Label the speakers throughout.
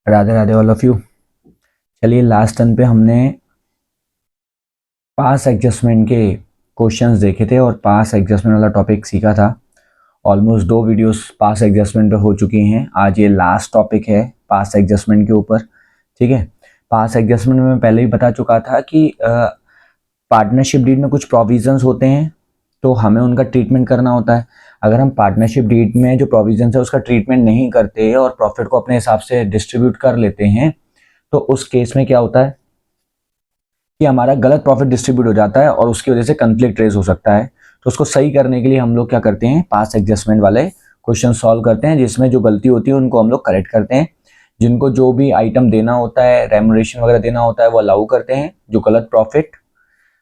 Speaker 1: Radhe Radhe all of you. चलिए last turn पे हमने पास एडजस्टमेंट के क्वेश्चंस देखे थे और पास एडजस्टमेंट वाला टॉपिक सीखा था। ऑलमोस्ट 2 वीडियोस पास एडजस्टमेंट पे हो चुकी हैं। आज ये लास्ट टॉपिक है पास एडजस्टमेंट के ऊपर। ठीक है, पास एडजस्टमेंट में मैं पहले ही बता चुका था कि पार्टनरशिप डीड में कुछ प्रोविजंस होते हैं तो हमें उनका ट्रीटमेंट करना होता है। अगर हम पार्टनरशिप डीड में जो प्रोविजंस है उसका ट्रीटमेंट नहीं करते और प्रॉफिट को अपने हिसाब से डिस्ट्रीब्यूट कर लेते हैं तो उस केस में क्या होता है कि हमारा गलत प्रॉफिट डिस्ट्रीब्यूट हो जाता है और उसकी वजह से कंफ्लिक्ट रेज हो सकता है। तो उसको सही करने के लिए हम लोग क्या करते हैं, पास एडजस्टमेंट वाले क्वेश्चन सॉल्व करते हैं जिसमें जो गलती होती है उनको हम लोग करेक्ट करते हैं। जिनको जो भी आइटम देना होता है, रेमुनरेशन वगैरह देना होता है वो अलाउ करते हैं। जो गलत प्रॉफिट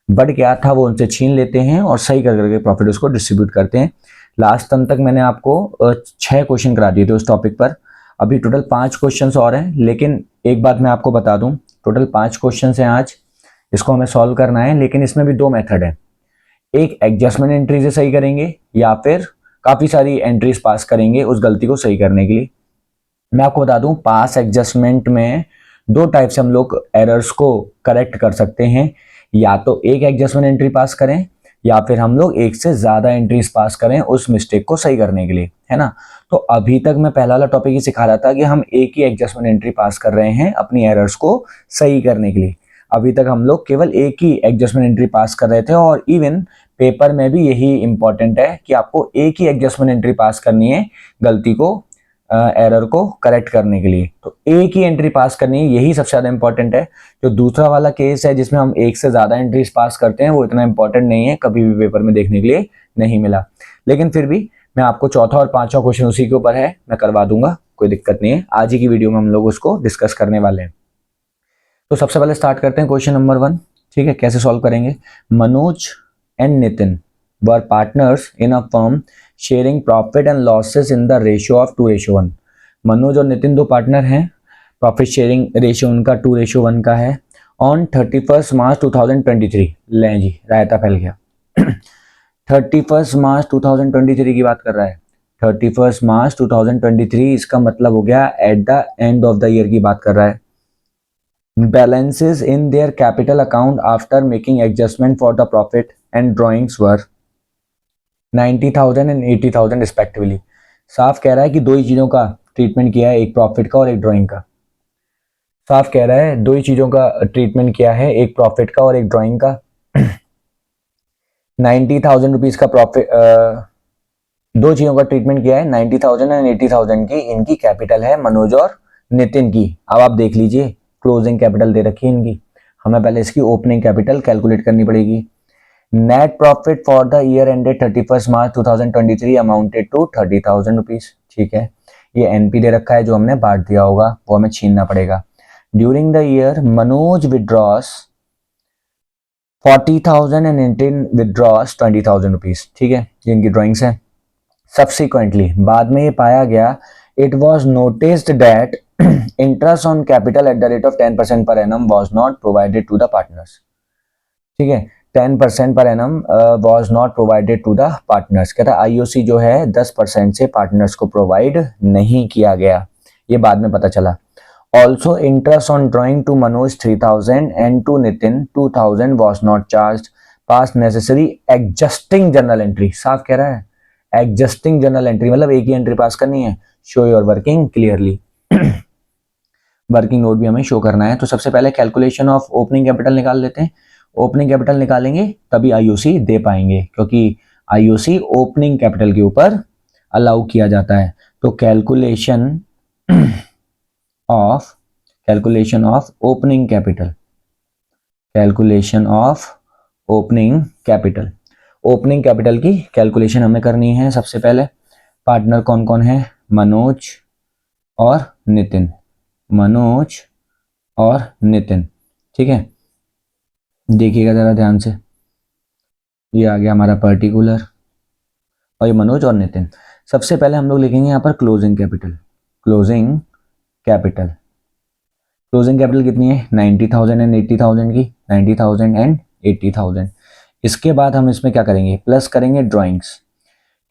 Speaker 1: बढ़ गया था वो उनसे छीन लेते हैं और सही कर करके प्रॉफिट उसको डिस्ट्रीब्यूट करते हैं। लास्ट टर्म तक मैंने आपको 6 क्वेश्चन करा दिए थे उस टॉपिक पर। अभी टोटल 5 क्वेश्चन और हैं, लेकिन एक बात मैं आपको बता दूं, टोटल 5 क्वेश्चन हैं आज। इसको हमें सॉल्व करना है, लेकिन इसमें भी 2 मेथड है। एक एडजस्टमेंट एंट्री से सही करेंगे या फिर काफी सारी एंट्रीज पास करेंगे उस गलती को सही करने के लिए। मैं आपको बता दूं, पास एडजस्टमेंट में 2 टाइप से हम लोग एरर्स को करेक्ट कर सकते हैं। या तो एक एडजस्टमेंट एंट्री पास करें या फिर हम लोग एक से ज्यादा एंट्रीज पास करें उस मिस्टेक को सही करने के लिए, है ना। तो अभी तक मैं पहला वाला टॉपिक ही सिखा रहा था कि हम एक ही एडजस्टमेंट एंट्री पास कर रहे हैं अपनी एरर्स को सही करने के लिए। अभी तक हम लोग केवल एक ही एडजस्टमेंट एंट्री पास कर रहे थे और इवन पेपर में भी यही इंपॉर्टेंट है कि आपको एक ही एडजस्टमेंट एंट्री पास करनी है गलती को, एरर को करेक्ट करने के लिए। तो एक ही एंट्री पास करनी है, यही सबसे ज्यादा इंपॉर्टेंट है। जो दूसरा वाला केस है जिसमें हम एक से ज्यादा एंट्रीज पास करते हैं वो इतना इंपॉर्टेंट नहीं है, कभी भी पेपर में देखने के लिए नहीं मिला। लेकिन फिर भी मैं आपको चौथा और पांचवा क्वेश्चन उसी के ऊपर है, मैं करवा दूंगा, कोई दिक्कत नहीं है। आज ही की वीडियो में हम लोग उसको डिस्कस करने वाले हैं। तो सबसे पहले स्टार्ट करते हैं क्वेश्चन नंबर 1। ठीक है, कैसे सॉल्व करेंगे। Manoj and Nitin were partners in a firm sharing profit and losses in the ratio of 2:1। Manoj और नितिन 2 पार्टनर हैं, प्रॉफिट शेयरिंग रेशियो उनका 2:1 का है। ऑन 31 मार्च 2023, लें जी रायता फैल गया। 31 मार्च 2023 की बात कर रहा है। 31 मार्च 2023 इसका मतलब हो गया at the end of the year की बात कर रहा है। Balances in their capital account after making adjustment for the profit and drawings were 90,000 and 80,000 respectively। साफ कह रहा है कि 2 ही चीजों का ट्रीटमेंट किया है, एक प्रॉफिट का और एक ड्राइंग का। साफ कह रहा है 2 ही चीजों का ट्रीटमेंट किया है, एक प्रॉफिट का और एक ड्राइंग का। 90,000 रुपीज का प्रॉफिट, 2 चीजों का ट्रीटमेंट किया है, 90,000 एंड 80,000 की इनकी कैपिटल है मनोज और नितिन की। अब आप देख लीजिए क्लोजिंग कैपिटल दे रखी है इनकी, हमें पहले इसकी ओपनिंग कैपिटल कैलकुलेट करनी पड़ेगी। Net profit for the year ended 31 March 2023 amounted to 30,000 rupees. ठीक है, ये एनपी दे रखा है, जो हमने बांट दिया होगा वो हमें छीनना पड़ेगा। During the year Manoj withdraws 40,000 and Nitin withdraws 20,000 rupees. ठीक है, ये इनकी ड्रॉइंग्स है। सब्सिक्वेंटली बाद में ये पाया गया, it was noticed that interest on capital at the rate of 10% per annum was not provided to the partners। ठीक है, 10% per annum was not provided to the partners। कहता है आईओसी जो है 10% से पार्टनर्स को प्रोवाइड नहीं किया गया, ये बाद में पता चला। Also interest on drawing to Manoj 3,000 and to Nitin 2,000 was not charged। Pass necessary adjusting journal entry. साफ कह रहा है एडजस्टिंग जर्नल एंट्री मतलब एक ही एंट्री पास करनी है। Show your working clearly. Working note भी हमें शो करना है। तो सबसे पहले कैलकुलेशन ऑफ ओपनिंग कैपिटल निकाल लेते हैं। ओपनिंग कैपिटल निकालेंगे तभी आईओसी दे पाएंगे, क्योंकि आईओसी ओपनिंग कैपिटल के ऊपर अलाउ किया जाता है। तो calculation of opening capital, calculation of opening capital, opening capital की कैलकुलेशन हमें करनी है। सबसे पहले पार्टनर कौन कौन है, मनोज और नितिन, मनोज और नितिन। ठीक है, देखिएगा जरा ध्यान से, ये आ गया हमारा पर्टिकुलर और ये मनोज और नितिन। सबसे पहले हम लोग लिखेंगे यहाँ पर closing capital. Closing capital, closing capital कितनी है 90,000 एंड 80,000 की, 90,000 एंड 80,000। इसके बाद हम इसमें क्या करेंगे, प्लस करेंगे ड्राइंग्स।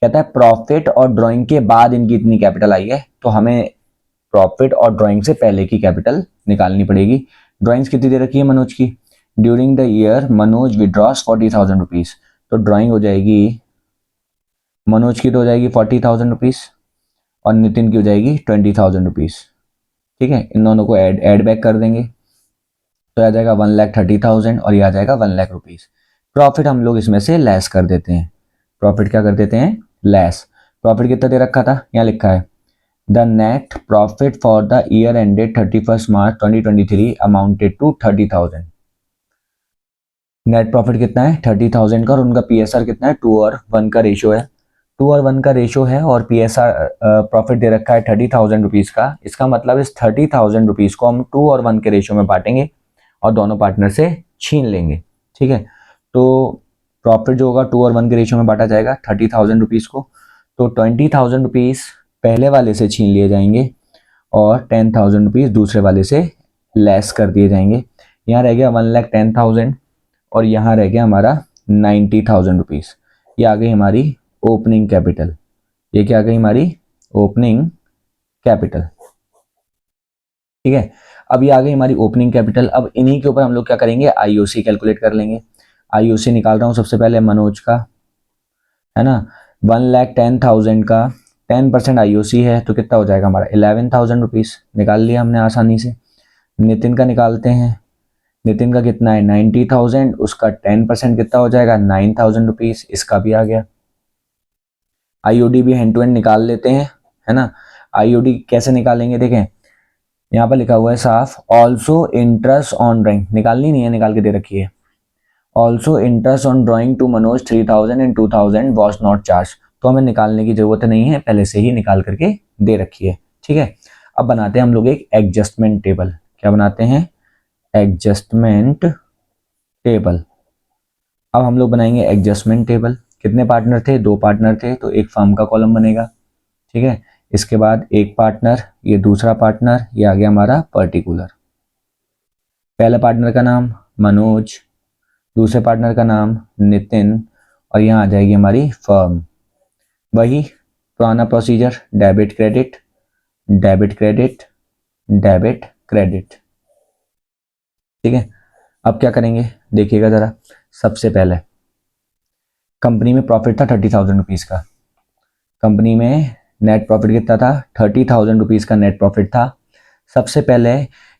Speaker 1: कहता है प्रॉफिट और ड्राइंग के बाद इनकी इतनी कैपिटल आई है, तो हमें प्रॉफिट और ड्राइंग से पहले की कैपिटल निकालनी पड़ेगी। ड्राइंग्स कितनी दे रखी है मनोज की? During the year Manoj withdraws 40,000 rupees. तो ड्राइंग हो जाएगी, मनोज की तो हो जाएगी 40,000 रुपीज और नितिन की हो जाएगी 20,000 रुपीज। ठीक है, इन दोनों को ऐड बैक कर देंगे तो आ जाएगा 1,30,000 और ये आ जाएगा 1,00,000 रुपीज। प्रॉफिट हम लोग इसमें से लेस कर देते हैं। प्रॉफिट क्या कर देते हैं? लेस। प्रॉफिट कितना दे रखा था? यहाँ लिखा है the net profit for the year ended 31 March 2023 amounted to 30,000। Net profit कितना है? 30,000 का और उनका पीएसआर कितना है? 2 और 1 का रेशियो है। 2 और 1 का रेशियो है और पीएसआर प्रॉफिट दे रखा है 30,000 रुपीज का। इसका मतलब इस 30,000 रुपीज को हम 2 और 1 के रेशियो में बांटेंगे और दोनों पार्टनर से छीन लेंगे। ठीक है, तो प्रॉफिट जो होगा 2 और 1 के रेशियो में बांटा जाएगा 30,000 रुपीज को। तो 20,000 रुपीज पहले वाले से छीन लिए जाएंगे और 10,000 रुपीज दूसरे वाले से लेस कर दिए जाएंगे। यहाँ रह गया 1,10,000 और यहाँ रह गया हमारा 90,000 रुपीज। ये आ गई हमारी ओपनिंग कैपिटल। ये क्या आ गई हमारी? Opening capital. ठीक है, अब ये आ गई हमारी ओपनिंग कैपिटल। अब इन्हीं के ऊपर हम लोग क्या करेंगे? आईओसी कैलकुलेट कर लेंगे। आईओसी निकाल रहा हूँ सबसे पहले मनोज का, है ना। 1,10,000 का 10% आईओसी है तो कितना हो जाएगा हमारा? 11,000 रुपीज। निकाल लिया हमने आसानी से। नितिन का निकालते हैं। नितिन का कितना है? 90,000। उसका 10% कितना हो जाएगा? 9,000 रुपीज। इसका भी आ गया। आईओडी भी हैंड टू हैंड निकाल लेते हैं, है ना। आईओडी कैसे निकालेंगे? देखें यहाँ पर लिखा हुआ है साफ, ऑल्सो इंटरेस्ट ऑन ड्राइंग। निकालनी नहीं है, निकाल के दे रखी है। Also interest on drawing to Manoj 3,000 and 2,000 was not charge. तो हमें निकालने की जरूरत नहीं है, पहले से ही निकाल करके दे रखी है। ठीक है, अब बनाते हैं हम लोग एक एडजस्टमेंट टेबल। क्या बनाते हैं? Adjustment table. अब हम लोग बनाएंगे एडजस्टमेंट टेबल। कितने पार्टनर थे? 2 पार्टनर थे तो एक फर्म का कॉलम बनेगा। ठीक है, इसके बाद एक पार्टनर, ये दूसरा पार्टनर, ये आ गया हमारा पर्टिकुलर। पहले पार्टनर का नाम मनोज, दूसरे पार्टनर का नाम नितिन और यहाँ आ जाएगी हमारी फर्म। वही पुराना procedure, debit credit, debit credit, debit credit. ठीक है, अब क्या करेंगे देखिएगा जरा। सबसे पहले कंपनी में प्रॉफिट था 30,000 रुपीज का। कंपनी में नेट प्रॉफिट कितना था? 30,000 रुपीज का नेट प्रॉफिट था। सबसे पहले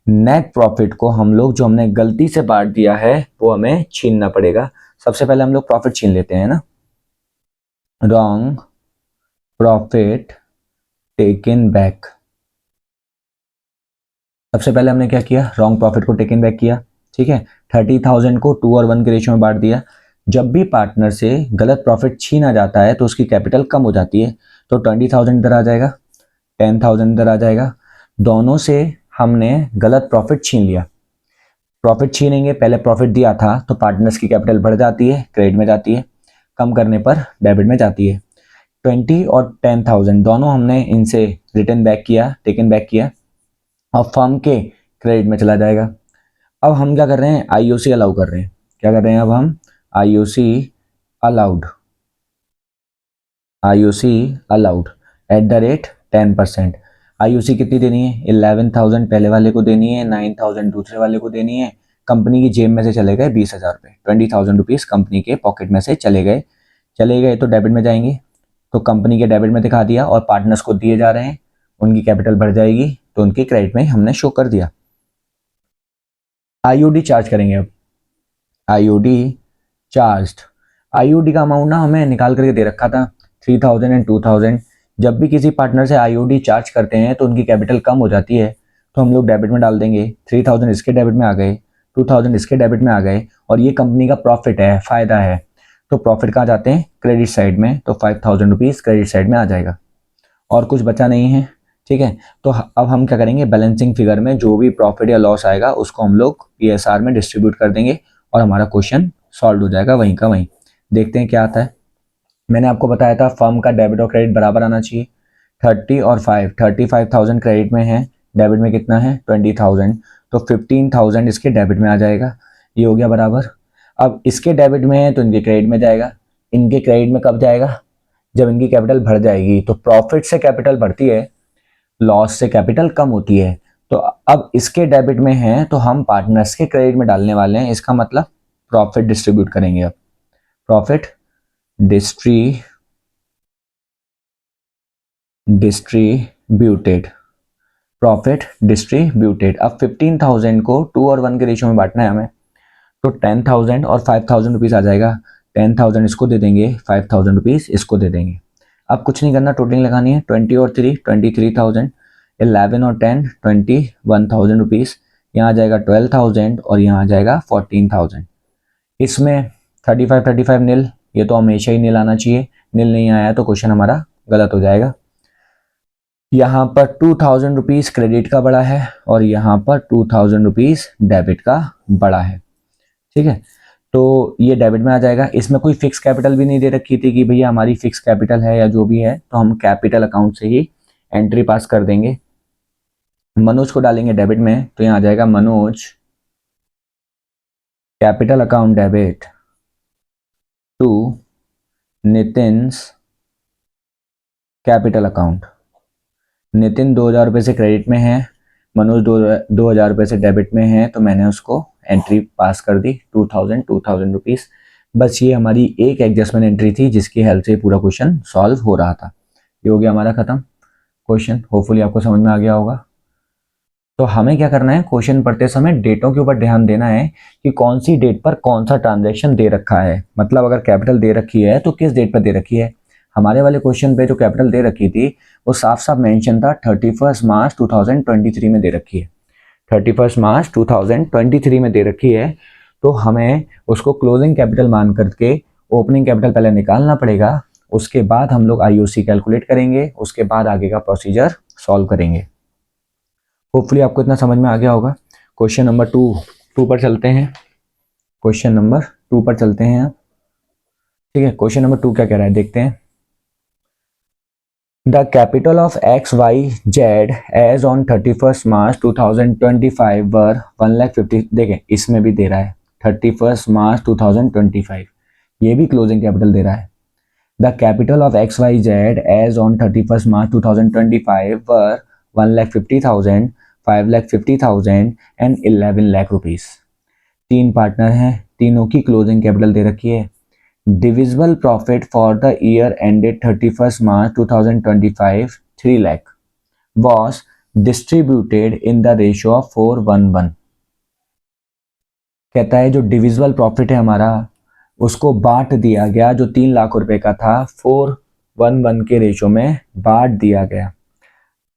Speaker 1: नेट प्रॉफिट को हम लोग, जो हमने गलती से बांट दिया है, वो हमें छीनना पड़ेगा। सबसे पहले हम लोग प्रॉफिट छीन लेते हैं ना। Wrong profit taken back. सबसे पहले हमने क्या किया? रॉन्ग प्रॉफिट को टेकन बैक किया। ठीक है, 30,000 को 2 और 1 के रेशियो में बांट दिया। जब भी पार्टनर से गलत प्रॉफिट छीना जाता है तो उसकी कैपिटल कम हो जाती है। तो 20,000 इधर आ जाएगा, 10,000 इधर आ जाएगा। दोनों से हमने गलत प्रॉफिट छीन लिया। प्रॉफिट छीनेंगे, पहले प्रॉफिट दिया था तो पार्टनर्स की कैपिटल बढ़ जाती है, क्रेडिट में जाती है, कम करने पर डेबिट में जाती है। 20 और 10,000 दोनों हमने इनसे रिटर्न बैक किया, टेकन बैक किया और फर्म के क्रेडिट में चला जाएगा। अब हम क्या कर रहे हैं? आईओसी अलाउ कर रहे हैं। क्या कर रहे हैं अब हम? IOC allowed, IOC allowed at the rate 10%। IOC कितनी देनी है? 11,000 पहले वाले को देनी है, 9,000 दूसरे वाले को देनी है। कंपनी की जेब में से चले गए 20,000 रुपये, 20,000 रुपीज़ कंपनी के पॉकेट में से चले गए। चले गए तो डेबिट में जाएंगे, तो कंपनी के डेबिट में दिखा दिया और पार्टनर्स को दिए जा रहे हैं, उनकी कैपिटल बढ़ जाएगी तो उनकी क्रेडिट में हमने शो कर दिया। आईओडी चार्ज करेंगे अब। IOD charged. आईओडी का अमाउंट ना हमें निकाल करके दे रखा था 3,000 एंड 2,000। जब भी किसी पार्टनर से आईओडी चार्ज करते हैं तो उनकी कैपिटल कम हो जाती है, तो हम लोग डेबिट में डाल देंगे। 3,000 इसके डेबिट में आ गए, 2,000 इसके डेबिट में आ गए और ये कंपनी का प्रॉफिट है, फायदा है। तो प्रॉफिट कहाँ जाते हैं? क्रेडिट साइड में। तो 5,000 रुपीज़ क्रेडिट साइड में आ जाएगा और कुछ बचा नहीं है। ठीक है, तो अब हम क्या करेंगे? बैलेंसिंग फिगर में जो भी प्रॉफिट या लॉस आएगा उसको हम लोग पीएसआर में डिस्ट्रीब्यूट कर देंगे और हमारा क्वेश्चन सॉल्व हो जाएगा वहीं का वहीं। देखते हैं क्या आता है। मैंने आपको बताया था फर्म का डेबिट और क्रेडिट बराबर आना चाहिए। 30 और 5, 35,000 क्रेडिट में है, डेबिट में कितना है? 20,000। तो 15,000 इसके डेबिट में आ जाएगा। ये हो गया बराबर। अब इसके डेबिट में है तो इनके क्रेडिट में जाएगा। इनके क्रेडिट में कब जाएगा? जब इनकी कैपिटल बढ़ जाएगी। तो प्रॉफिट से कैपिटल बढ़ती है लॉस से कैपिटल कम होती है। तो अब इसके डेबिट में है तो हम पार्टनर्स के क्रेडिट में डालने वाले हैं, इसका मतलब प्रॉफिट डिस्ट्रीब्यूट करेंगे। अब प्रॉफिट डिस्ट्रीब्यूटेड, प्रॉफिट डिस्ट्रीब्यूटेड। अब 15,000 को 2 और 1 के रेशियो में बांटना है हमें, तो 10,000 और 5,000 रुपीज़ आ जाएगा। 10,000 इसको दे देंगे, 5,000 रुपीज़ इसको दे देंगे। अब कुछ नहीं करना, टोटलिंग लगानी है। 20 और 3 23,000, 11 और 10 21,000 रुपीज़। यहाँ आ जाएगा 12,000 और यहाँ आ जाएगा 14,000। इसमें 35 नील, ये तो हमेशा ही नील आना चाहिए, नील नहीं आया तो क्वेश्चन हमारा गलत हो जाएगा। यहाँ पर 2,000 रुपीज़ क्रेडिट का बड़ा है और यहाँ पर 2,000 रुपीज़ डेबिट का बड़ा है। ठीक है, तो ये डेबिट में आ जाएगा। इसमें कोई फिक्स कैपिटल भी नहीं दे रखी थी कि भैया हमारी फिक्स कैपिटल है या जो भी है, तो हम कैपिटल अकाउंट से ही एंट्री पास कर देंगे। मनोज को डालेंगे डेबिट में, तो यहाँ आ जाएगा Manoj capital account debit to Nitin's capital account. Nitin 2,000 रुपये से क्रेडिट में है, मनोज 2,000 रुपये से डेबिट में है, तो मैंने उसको एंट्री पास कर दी 2,000 रुपीज़। बस ये हमारी एक एडजस्टमेंट एंट्री थी जिसकी हेल्प से पूरा क्वेश्चन सॉल्व हो रहा था। ये हो गया हमारा खत्म क्वेश्चन, होपफुली आपको समझ में आ गया होगा। तो हमें क्या करना है, क्वेश्चन पढ़ते समय डेटों के ऊपर ध्यान देना है कि कौन सी डेट पर कौन सा ट्रांजैक्शन दे रखा है। मतलब अगर कैपिटल दे रखी है तो किस डेट पर दे रखी है। हमारे वाले क्वेश्चन पे जो कैपिटल दे रखी थी वो साफ साफ मेंशन था 31 मार्च 2023 में दे रखी है, 31 मार्च 2023 में दे रखी है। तो हमें उसको क्लोजिंग कैपिटल मान करके ओपनिंग कैपिटल पहले निकालना पड़ेगा, उसके बाद हम लोग आईओसी कैलकुलेट करेंगे, उसके बाद आगे का प्रोसीजर सॉल्व करेंगे। होपफुली आपको इतना समझ में आ गया होगा। क्वेश्चन नंबर 2 पर चलते हैं। क्वेश्चन नंबर 2 पर चलते हैं आप। ठीक है, क्वेश्चन नंबर 2 क्या कह रहा है देखते हैं। The capital of XYZ as on 31 March 2025 were 1,50,000। देखें इसमें भी दे रहा है 31 मार्च 2025, ये भी क्लोजिंग कैपिटल दे रहा है। The capital of XYZ as on 31 March 2025 were 1,50,000, 5,50,000 and 11 lakh rupees. 3 partner हैं, तीनों की क्लोजिंग कैपिटल दे रखी है। Divisible profit for the year ended 31st March 2025 3 lakh was distributed in the ratio of 4:1:1। कहता है जो डिविजिबल प्रॉफिट है हमारा उसको बांट दिया गया, जो 3 लाख रुपए का था 4:1:1 के रेशियो में बांट दिया गया।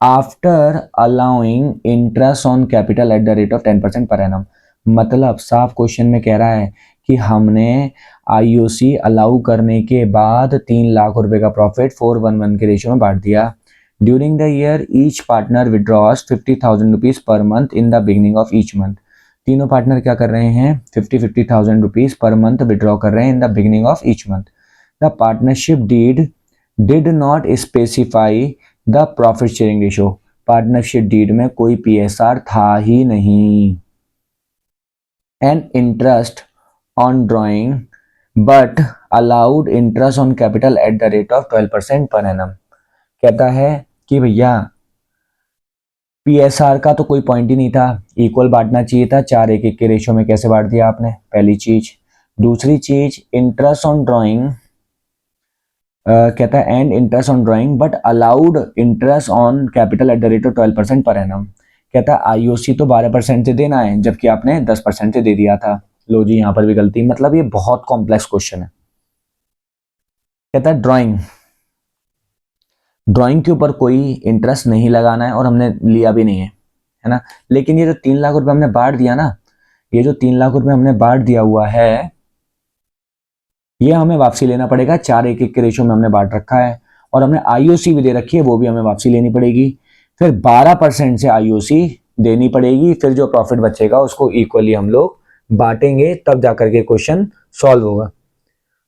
Speaker 1: After allowing interest on capital at the rate of 10% per annum. मतलब साफ क्वेश्चन में कह रहा है कि हमने आईओसी अलाउ करने के बाद 3 लाख रुपए का प्रॉफिट 4:1:1 के रेशियो में बांट दिया। During the year each partner withdraws 50,000 rupees per month in the beginning of each month. तीनों पार्टनर क्या कर रहे हैं, 50,000 रुपीज पर मंथ विड्रॉ कर रहे हैं in the beginning of each month. The partnership deed did not specify the profit sharing ratio. Partnership deed में कोई पीएसआर था ही नहीं। And interest on drawing but allowed interest on capital at the rate of 12% per annum. कहता है कि भैया PSR का तो कोई पॉइंट ही नहीं था, इक्वल बांटना चाहिए था, 4:1:1 के रेशियो में कैसे बांट दिया आपने, पहली चीज। दूसरी चीज इंटरेस्ट ऑन ड्रॉइंग, कहता है and interest on drawing but allowed interest on capital at the rate of 12% per annum. कहता है आईओसी तो 12% से देना है जबकि आपने 10% से दे दिया था। लो जी, यहां पर भी गलती। मतलब ये बहुत कॉम्प्लेक्स क्वेश्चन है। कहता है ड्राइंग के ऊपर कोई इंटरेस्ट नहीं लगाना है और हमने लिया भी नहीं है, है ना। लेकिन ये जो 3 लाख रुपए हमने बांट दिया ना, ये जो 3 लाख रुपए हमने बांट दिया हुआ है, ये हमें वापसी लेना पड़ेगा। 4:1:1 के रेशियो में हमने बांट रखा है और हमने आईओसी भी दे रखी है, वो भी हमें वापसी लेनी पड़ेगी। फिर 12% से आईओसी देनी पड़ेगी, फिर जो प्रॉफिट बचेगा उसको इक्वली हम लोग बांटेंगे, तब जाकर के क्वेश्चन सॉल्व होगा।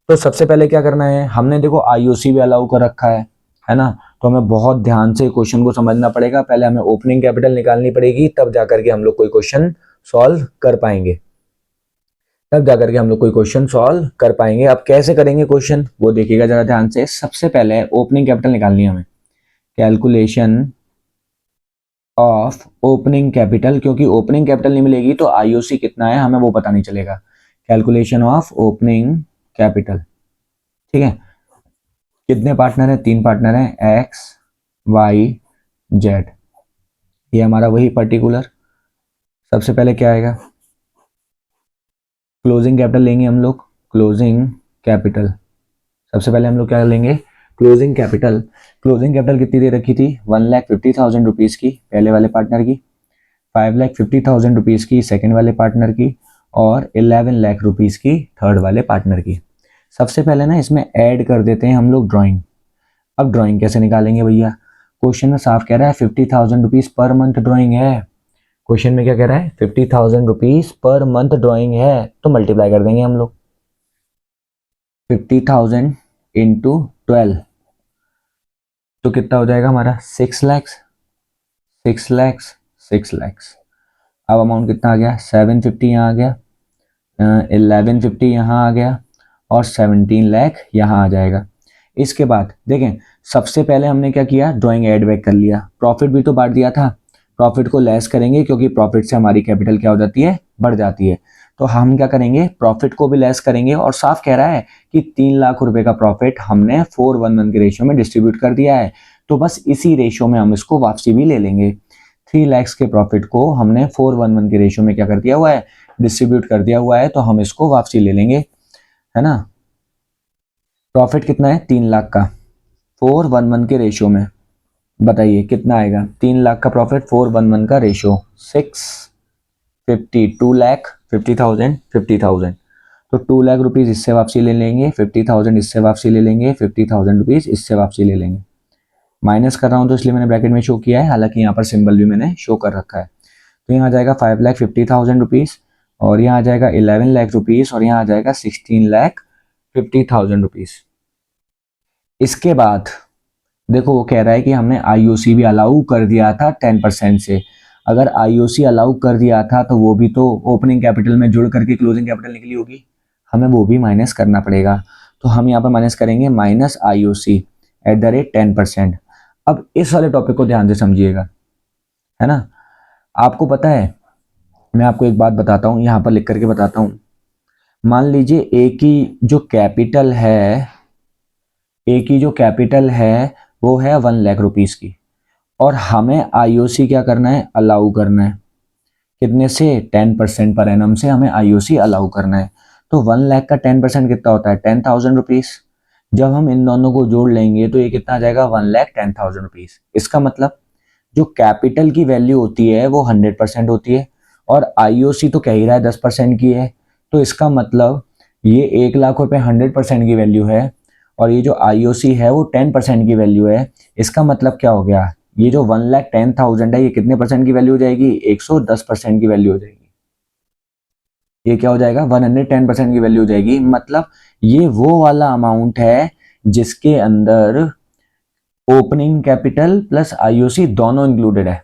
Speaker 1: तो सबसे पहले क्या करना है, हमने देखो आईओसी भी अलाउ कर रखा है ना। तो हमें बहुत ध्यान से क्वेश्चन को समझना पड़ेगा। पहले हमें ओपनिंग कैपिटल निकालनी पड़ेगी, तब जाकर के हम लोग कोई क्वेश्चन सॉल्व कर पाएंगे, अब कैसे करेंगे क्वेश्चन वो देखिएगा जरा ध्यान से। सबसे पहले ओपनिंग कैपिटल निकालनी है हमें। कैलकुलेशन ऑफ ओपनिंग कैपिटल, क्योंकि ओपनिंग कैपिटल नहीं मिलेगी तो आईओसी कितना है हमें वो पता नहीं चलेगा। कैलकुलेशन ऑफ ओपनिंग कैपिटल, ठीक है। कितने पार्टनर हैं? 3 पार्टनर हैं, एक्स वाई जेड। ये हमारा वही पर्टिकुलर। सबसे पहले क्या आएगा? क्लोजिंग कैपिटल लेंगे हम लोग। क्लोजिंग कैपिटल सबसे पहले हम लोग क्या लेंगे? Closing capital. क्लोजिंग कैपिटल कितनी दे रखी थी? 1,50,000 रुपीज़ की पहले वाले पार्टनर की, 5,50,000 रुपीज़ की सेकेंड वाले पार्टनर की, और 11 लाख रुपीज़ की थर्ड वाले पार्टनर की। सबसे पहले ना इसमें ऐड कर देते हैं हम लोग ड्राइंग। अब ड्राइंग कैसे निकालेंगे भैया? क्वेश्चन में साफ कह रहा है 50,000 रुपीज़ पर मंथ ड्राइंग है। क्वेश्चन में क्या कह रहा है? 50,000 रुपीज़ पर मंथ ड्राइंग है, तो मल्टीप्लाई कर देंगे हम लोग 50,000 इंटू 12, तो कितना हो जाएगा हमारा? 6 लैक्स। 6 लैक्स 6 लैक्स। अब अमाउंट कितना आ गया? 750 यहाँ आ गया, 1150 यहाँ आ गया, और 17 लाख यहाँ आ जाएगा। इसके बाद देखें, सबसे पहले हमने क्या किया? ड्राइंग ऐड बैक कर लिया। प्रॉफिट भी तो बांट दिया था, प्रॉफिट को लेस करेंगे क्योंकि प्रॉफिट से हमारी कैपिटल क्या हो जाती है? बढ़ जाती है। तो हम क्या करेंगे? प्रॉफिट को भी लेस करेंगे, और साफ कह रहा है कि 3 लाख रुपए का प्रॉफिट हमने 4:1 के रेशियो में डिस्ट्रीब्यूट कर दिया है, तो बस इसी रेशियो में हम इसको वापसी भी ले लेंगे। 3 लाख के प्रॉफिट को हमने 4:1 के रेशियो में क्या कर दिया हुआ है? डिस्ट्रीब्यूट कर दिया हुआ है, तो हम इसको वापसी ले लेंगे, है ना। प्रॉफिट कितना है? 3 लाख का 4:1 के रेशियो में, बताइए कितना आएगा? 3 लाख का प्रॉफिट 4:1 का रेशियो 650, 2 लाख 50,000 50,000, तो 2 लाख रुपीज़ इससे वापसी ले लेंगे, 50,000 इससे वापसी ले लेंगे, 50,000 रुपीज़ इससे वापसी ले लेंगे। माइनस कर रहा हूँ तो इसलिए मैंने ब्रैकेट में शो किया है, हालांकि यहाँ पर सिंबल भी मैंने शो कर रखा है। तो यहाँ आ जाएगा 5,50,000 रुपीज़, और यहाँ आ जाएगा 11 लाख रुपीज़, और यहाँ आ जाएगा 16,50,000 रुपीज़। इसके बाद देखो वो कह रहा है कि हमने आईओसी भी अलाउ कर दिया था 10% से। अगर आईओसी अलाउ कर दिया था तो वो भी तो ओपनिंग कैपिटल में जुड़ करके क्लोजिंग कैपिटल निकली होगी, हमें वो भी माइनस करना पड़ेगा। तो हम यहाँ पर माइनस करेंगे minus IOC eight the rate 10%। अब इस वाले टॉपिक को ध्यान से समझिएगा, है ना। आपको पता है, मैं आपको एक बात बताता हूँ, यहाँ पर लिख करके बताता हूँ। मान लीजिए ए की जो कैपिटल है वो है 1 लाख रुपीज़ की, और हमें आईओसी क्या करना है? अलाउ करना है। कितने से? 10% पर एनम से हमें आईओसी अलाउ करना है। तो 1 लाख का 10% कितना होता है? 10,000 रुपीज़। जब हम इन दोनों को जोड़ लेंगे तो ये कितना आ जाएगा? 1,10,000 रुपीज़। इसका मतलब जो कैपिटल की वैल्यू होती है वो 100% होती है, और आईओसी तो कह ही रहा है 10% की है, तो इसका मतलब ये 1 लाख रुपए 100% की वैल्यू है, और ये जो आईओसी है वो 10% की वैल्यू है। इसका मतलब क्या हो गया? ये जो 1,10,000 है ये कितने परसेंट की वैल्यू हो जाएगी? 110% की वैल्यू हो जाएगी। ये क्या हो जाएगा? 110% की वैल्यू हो जाएगी। मतलब ये वो वाला अमाउंट है जिसके अंदर ओपनिंग कैपिटल प्लस आईओसी दोनों इंक्लूडेड है।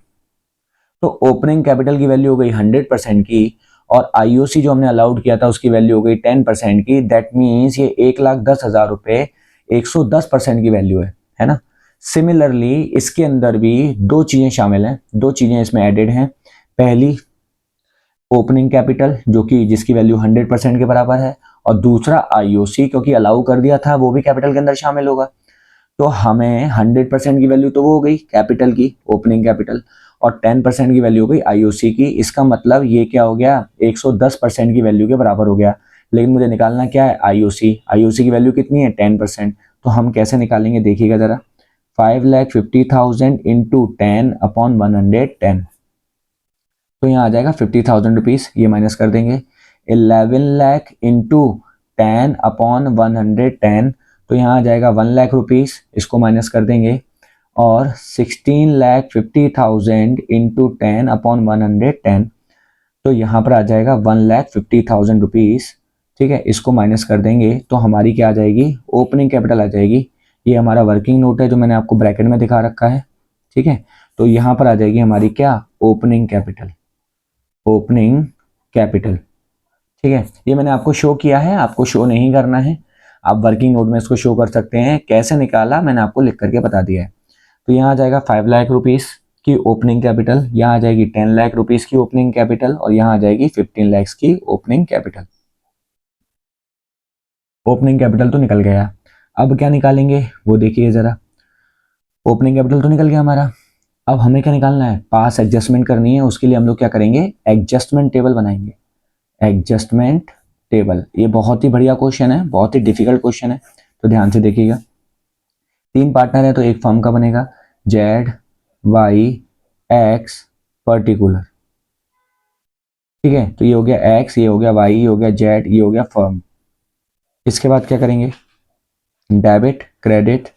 Speaker 1: तो ओपनिंग कैपिटल की वैल्यू हो गई 100% की, और आईओसी जो हमने अलाउड किया था उसकी वैल्यू हो गई 10% की। दैट मीन्स ये 1,10,000 रुपए 110% की वैल्यू है ना। सिमिलरली इसके अंदर भी दो चीजें शामिल हैं, दो चीजें इसमें एडेड हैं। पहली ओपनिंग कैपिटल जो कि जिसकी वैल्यू 100% के बराबर है, और दूसरा आईओसी क्योंकि अलाउ कर दिया था वो भी कैपिटल के अंदर शामिल होगा। तो हमें 100% की वैल्यू तो वो हो गई कैपिटल की, ओपनिंग कैपिटल, और 10% की वैल्यू हो गई आईओसी की। इसका मतलब ये क्या हो गया? 110% की वैल्यू के बराबर हो गया। लेकिन मुझे निकालना क्या है? आईओसी। आईओसी की वैल्यू कितनी है? 10%। तो हम कैसे निकालेंगे देखिएगा जरा। 5,50,000 इंटू 10 अपॉन 110, तो यहाँ आ जाएगा 50,000 रुपीज़, ये माइनस कर देंगे। 11 लाख इंटू 10 अपॉन 110, तो यहाँ आ जाएगा 1 लाख रुपीज़, इसको माइनस कर देंगे। और 16,50,000 इंटू 10 अपॉन 110, तो यहाँ पर आ जाएगा 1,50,000 रुपीज़। ठीक है, इसको माइनस कर देंगे तो हमारी क्या आ जाएगी? ओपनिंग कैपिटल आ जाएगी। ये हमारा वर्किंग नोट है जो मैंने आपको ब्रैकेट में दिखा रखा है। ठीक है, तो यहाँ पर आ जाएगी हमारी क्या? Opening capital. ओपनिंग कैपिटल, ठीक है। ये मैंने आपको शो किया है, आपको शो नहीं करना है, आप वर्किंग नोट में इसको शो कर सकते हैं। कैसे निकाला मैंने आपको लिख करके बता दिया है। तो यहाँ आ जाएगा 5 लाख रुपीज़, की ओपनिंग कैपिटल, यहाँ आ जाएगी 10 लाख रुपीस की ओपनिंग कैपिटल और यहाँ आ जाएगी 15 लाख की ओपनिंग कैपिटल। ओपनिंग कैपिटल तो निकल गया, अब क्या निकालेंगे वो देखिए जरा। ओपनिंग कैपिटल तो निकल गया हमारा, अब हमें क्या निकालना है, पास एडजस्टमेंट करनी है। उसके लिए हम लोग क्या करेंगे, एडजस्टमेंट टेबल बनाएंगे। एडजस्टमेंट टेबल, ये बहुत ही बढ़िया क्वेश्चन है, बहुत ही डिफिकल्ट क्वेश्चन है, तो ध्यान से देखिएगा। 3 पार्टनर है तो एक फर्म का बनेगा, जेड वाई एक्स पर्टिकुलर, ठीक है। तो ये हो गया एक्स, ये हो गया वाई, ये हो गया जेड, ये हो गया फर्म। इसके बाद क्या करेंगे, debit credit,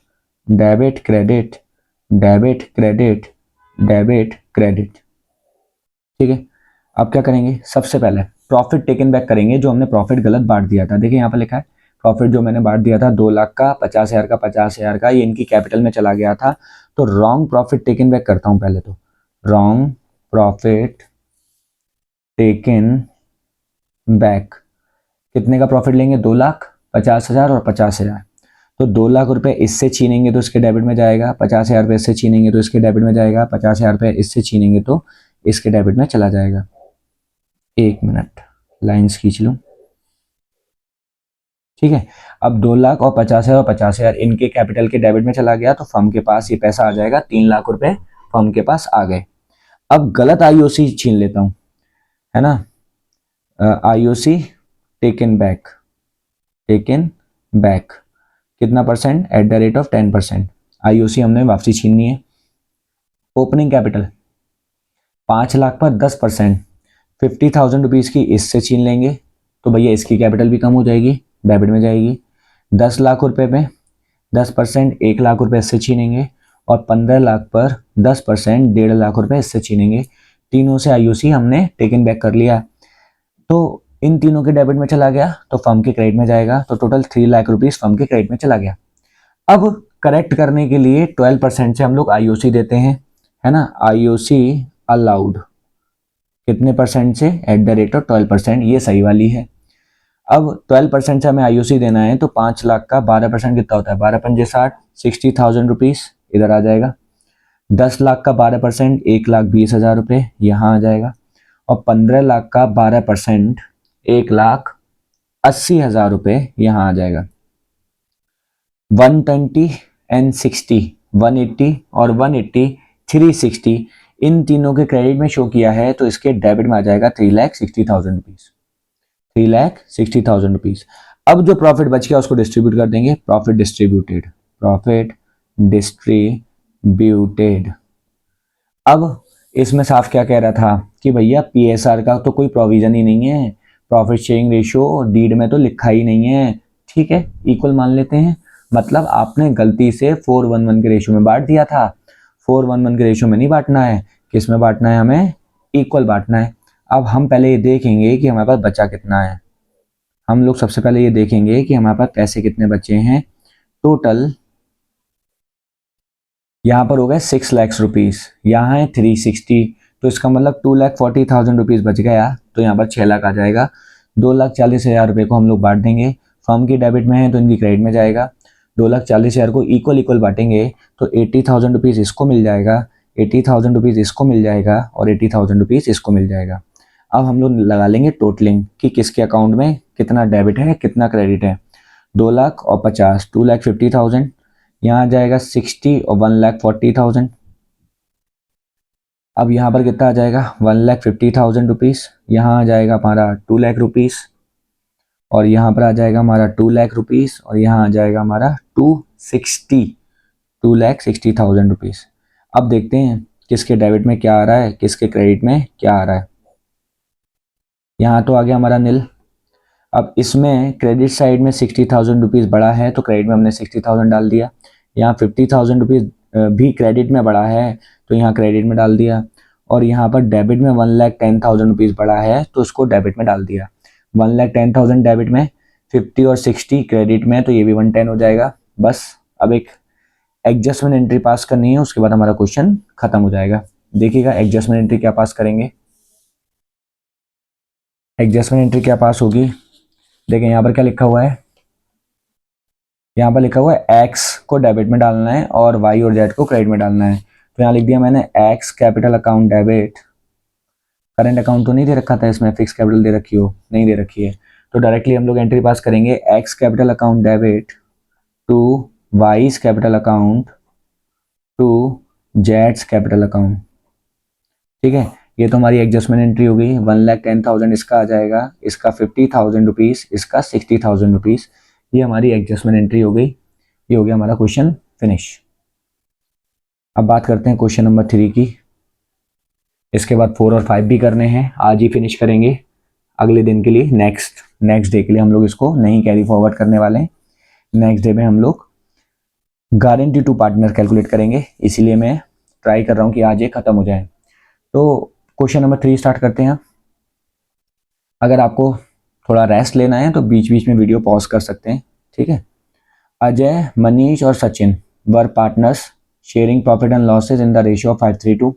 Speaker 1: debit credit, debit credit, debit credit, ठीक है। अब क्या करेंगे, सबसे पहले प्रॉफिट टेकन बैक करेंगे, जो हमने प्रॉफिट गलत बांट दिया था। देखिए यहाँ पर लिखा है प्रॉफिट जो मैंने बांट दिया था 2 लाख का, 50,000 का, 50,000 का, ये इनकी कैपिटल में चला गया था। तो रॉन्ग प्रॉफिट टेकन बैक करता हूं पहले, तो रॉन्ग प्रॉफिट टेकन बैक, कितने का प्रॉफिट लेंगे, 2 लाख, 50,000 और 50,000। तो 2 लाख रुपए इससे छीनेंगे तो इसके डेबिट में जाएगा, 50,000 रुपये इससे छीनेंगे तो इसके डेबिट में जाएगा, 50,000 रुपये इससे छीनेंगे तो इसके डेबिट में चला जाएगा। 1 मिनट लाइंस खींच लूं, ठीक है। अब 2 लाख और 50,000 और 50,000 इनके कैपिटल के डेबिट में चला गया, तो फर्म के पास ये पैसा आ जाएगा, 3 लाख रुपए फर्म के पास आ गए। अब गलत आईओसी छीन लेता हूं, है ना, IOC taken back, taken back कितना percent, at the rate of 10%। IOC हमने वापसी छीननी है। ओपनिंग कैपिटल 5 लाख पर 10%, 50,000 रुपीज की इससे छीन लेंगे तो भैया इसकी कैपिटल भी कम हो जाएगी, डेबिट में जाएगी। 10 लाख रुपए पे 10%, 1 लाख रुपए इससे छीनेंगे और 15 लाख पर 10%, 1.5 लाख रुपए इससे छीनेंगे। तीनों से आईओसी हमने टेकन बैक कर लिया, तो इन तीनों के डेबिट में चला गया तो फर्म के क्रेडिट में जाएगा, तो टोटल 3 लाख रुपीज फर्म के क्रेडिट में चला गया। अब करेक्ट करने के लिए 12% से हम लोग आईओसी देते हैं, है ना, आईओसी अलाउड कितने परसेंट से, एट द रेट ऑफ 12%, ये सही वाली है। अब 12% से हमें आईओसी देना है, तो 5 लाख का 12% कितना होता है, 12 पंजे 60, 60,000 रुपीज इधर आ जाएगा। 10 लाख का 12%, 1,20,000 रुपये यहाँ आ जाएगा। और 15 लाख का 12%, 1,80,000 रुपये यहाँ आ जाएगा। 120 एंड 60, 180 और 180, 360 इन तीनों के क्रेडिट में शो किया है, तो इसके डेबिट में आ जाएगा 3,60,000 रुपीज, 3,60,000 रुपीज। अब जो प्रॉफिट बच गया उसको डिस्ट्रीब्यूट कर देंगे, प्रॉफिट डिस्ट्रीब्यूटेड, प्रॉफिट डिस्ट्रीब्यूटेड। अब इसमें साफ क्या कह रहा था कि भैया पीएसआर का तो कोई प्रोविजन ही नहीं है, प्रॉफिट शेयरिंग रेशियो डीड में तो लिखा ही नहीं है, ठीक है, इक्वल मान लेते हैं। मतलब आपने गलती से 4:1 के रेशियो में बांट दिया था, 4:1 के रेशियो में नहीं बांटना है, किस में बांटना है, हमें इक्वल बांटना है। अब हम पहले ये देखेंगे कि हमारे पास बचा कितना है। हम लोग सबसे पहले ये देखेंगे कि हमारे पास पैसे कितने बचे हैं। टोटल यहाँ पर हो गए 6 लाख रुपीज, यहाँ है 360, तो इसका मतलब 2,40,000 रुपीज बच गया, तो यहाँ पर 6 लाख आ जाएगा। 2,40,000 रुपये को हम लोग बांट देंगे, फर्म की डेबिट में है तो इनकी क्रेडिट में जाएगा। 2,40,000 को इक्वल इक्वल बांटेंगे तो 80,000 रुपीज इसको मिल जाएगा, 80,000 रुपीज इसको मिल जाएगा और 80,000 रुपीज इसको मिल जाएगा। अब हम लोग लगा लेंगे टोटलिंग कि किसके अकाउंट में कितना डेबिट है कितना क्रेडिट है। 2 लाख और 50, 2,50,000, यहाँ आ जाएगा 60 और 1,40,000। अब यहाँ पर कितना आ जाएगा, 1,50,000 रुपीज, यहाँ आ जाएगा हमारा 2 लाख रुपीज और यहाँ पर आ जाएगा हमारा 2 लाख रुपीज और यहाँ आ जाएगा हमारा 2,60,000 रुपीज। अब देखते हैं किसके डेबिट में क्या आ रहा है, किसके क्रेडिट में क्या आ रहा है। यहाँ तो आ गया हमारा नील। अब इसमें क्रेडिट साइड में 60,000 रुपीज बड़ा है तो क्रेडिट में हमने 60,000 डाल दिया। यहाँ 50,000 रुपीज भी क्रेडिट में बड़ा है तो यहाँ क्रेडिट में डाल दिया। और यहाँ पर डेबिट में 1,10,000 रुपीज बड़ा है तो उसको डेबिट में डाल दिया। 1,10,000 डेबिट में, 50 और 60 क्रेडिट में, तो ये भी 110 हो जाएगा। बस अब एक एडजस्टमेंट एंट्री पास करनी है, उसके बाद हमारा क्वेश्चन खत्म हो जाएगा। देखिएगा एडजस्टमेंट एंट्री क्या पास करेंगे। एडजस्टमेंट एंट्री क्या पास होगी, देखिए यहाँ पर क्या लिखा हुआ है, यहाँ पर लिखा हुआ है एक्स को डेबिट में डालना है और वाई और जेड को क्रेडिट में डालना है। तो यहाँ लिख दिया मैंने x capital account debit. Current account तो नहीं दे रखा था इसमें, फिक्स कैपिटल दे रखी हो, नहीं दे रखी है, तो डायरेक्टली हम लोग एंट्री पास करेंगे X capital account debit to Y's capital account to जेड्स कैपिटल अकाउंट। ठीक है, ये तो हमारी एडजस्टमेंट एंट्री हो गई। 1,10,000 इसका आ जाएगा, इसका 50,000 रुपीज़, इसका 60,000 रुपीज़। ये हमारी एडजस्टमेंट एंट्री हो गई। ये हो गया हमारा क्वेश्चन फिनिश। अब बात करते हैं क्वेश्चन नंबर 3 की। इसके बाद 4 और 5 भी करने हैं, आज ही फिनिश करेंगे अगले दिन के लिए। नेक्स्ट डे के लिए हम लोग इसको नहीं कैरी फॉरवर्ड करने वाले हैं। नेक्स्ट डे में हम लोग गारंटी टू पार्टनर कैलकुलेट करेंगे, इसीलिए मैं ट्राई कर रहा हूँ कि आज ये खत्म हो जाए। तो क्वेश्चन नंबर 3 स्टार्ट करते हैं। अगर आपको थोड़ा रेस्ट लेना है तो बीच बीच में वीडियो पॉज कर सकते हैं, ठीक है। अजय, मनीष और सचिन वर partners sharing profit and losses in the ratio of 5:3.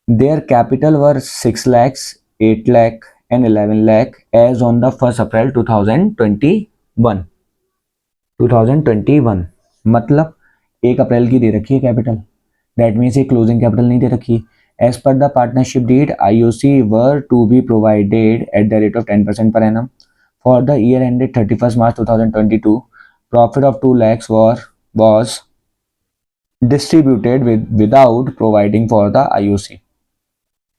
Speaker 1: Their capital were 6 lakhs, 8 lakh and 11 lakh as on the 1st April 2021. 2021 मतलब 1 अप्रैल की दे रखी है कैपिटल, दैट मीन्स ये क्लोजिंग कैपिटल नहीं दे रखी। As per the partnership deed IOC were to be provided at the rate of 10% per annum for the year ended 31st March 2022. Profit of 2 lakhs was distributed without providing for the IOC.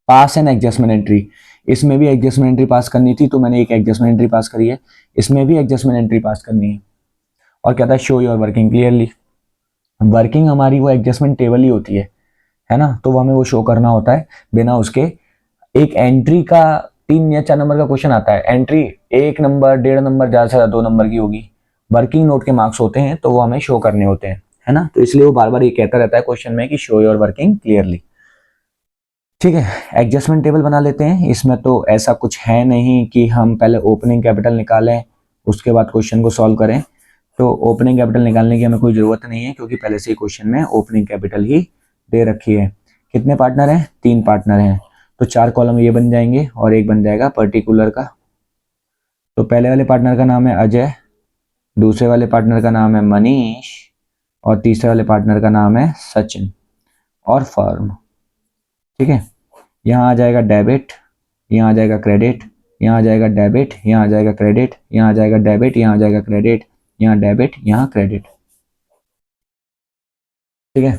Speaker 1: Pass and adjustment entry, इसमें भी adjustment entry पास करनी थी तो मैंने एक adjustment entry पास करी है, इसमें भी एडजस्टमेंट एंट्री पास करनी है। और कहता है show your working clearly. Working हमारी वो एडजस्टमेंट टेबल ही होती है ना, तो वो हमें वो शो करना होता है बिना उसके। एक एंट्री का 3 या 4 नंबर का क्वेश्चन आता है, एंट्री 1 नंबर, 1.5 नंबर, ज़्यादा से ज़्यादा 2 नंबर की होगी। वर्किंग नोट के मार्क्स होते हैं तो वो हमें शो करने होते हैं, है ना, तो इसलिए वो बार बार ये कहता रहता है क्वेश्चन में कि शो योर वर्किंग क्लियरली। ठीक है, एडजस्टमेंट टेबल बना लेते हैं। इसमें तो ऐसा कुछ है नहीं कि हम पहले ओपनिंग कैपिटल निकालें उसके बाद क्वेश्चन को सॉल्व करें, तो ओपनिंग कैपिटल निकालने की हमें कोई ज़रूरत नहीं है क्योंकि पहले से ही क्वेश्चन में ओपनिंग कैपिटल ही दे रखी है। कितने पार्टनर हैं? 3 पार्टनर हैं, तो 4 कॉलम ये बन जाएंगे और एक बन जाएगा पर्टिकुलर का। तो पहले वाले पार्टनर का नाम है अजय, दूसरे वाले पार्टनर का नाम है मनीष और तीसरे वाले पार्टनर का नाम है सचिन और फर्म। ठीक है, यहाँ आ जाएगा डेबिट, यहाँ आ जाएगा क्रेडिट, यहाँ आ जाएगा डेबिट, यहाँ आ जाएगा क्रेडिट, यहाँ आ जाएगा डेबिट, यहाँ आ जाएगा क्रेडिट, यहाँ डेबिट, यहाँ क्रेडिट। ठीक है,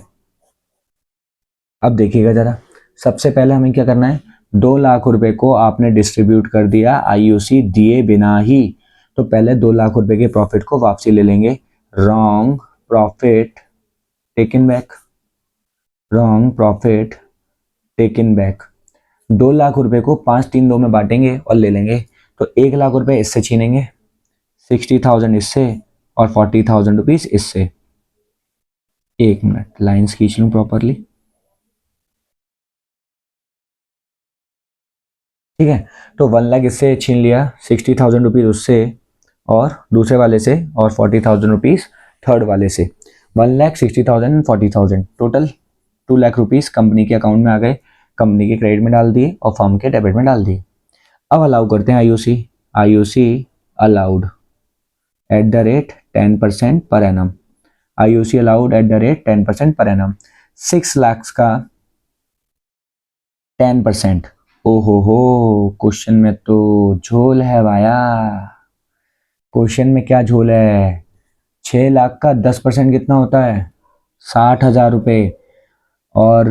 Speaker 1: अब देखिएगा जरा, सबसे पहले हमें क्या करना है, 2 लाख रुपए को आपने डिस्ट्रीब्यूट कर दिया IOC दिए बिना ही, तो पहले 2 लाख रुपए के प्रॉफिट को वापसी ले लेंगे। Wrong profit taken back, wrong profit taken back. 2 lakh रुपए को 5, 3, 2 में बांटेंगे और ले लेंगे, तो 1 लाख रुपए इससे छीनेंगे, 60,000 इससे और 40,000 रुपीज इससे। 1 मिनट लाइन्स खींच लूँ प्रॉपरली। ठीक है, तो 1 लाख इससे छीन लिया, 60,000 रुपीज उससे और दूसरे वाले से, और 40,000 रुपीज थर्ड वाले से। 1 lakh 60,000 40,000 total 2 lakh rupees company के अकाउंट में आ गए, कंपनी के क्रेडिट में डाल दिए और फर्म के डेबिट में डाल दिए। अब अलाउ करते हैं IOC allowed at the rate 10% per annum. IOC allowed at the rate 10% per annum. 6 lakh का 10%, ओहो क्वेश्चन में तो झोल है भाया। क्वेश्चन में क्या झोल है? 6 लाख का 10% कितना होता है? 60,000 रुपये। और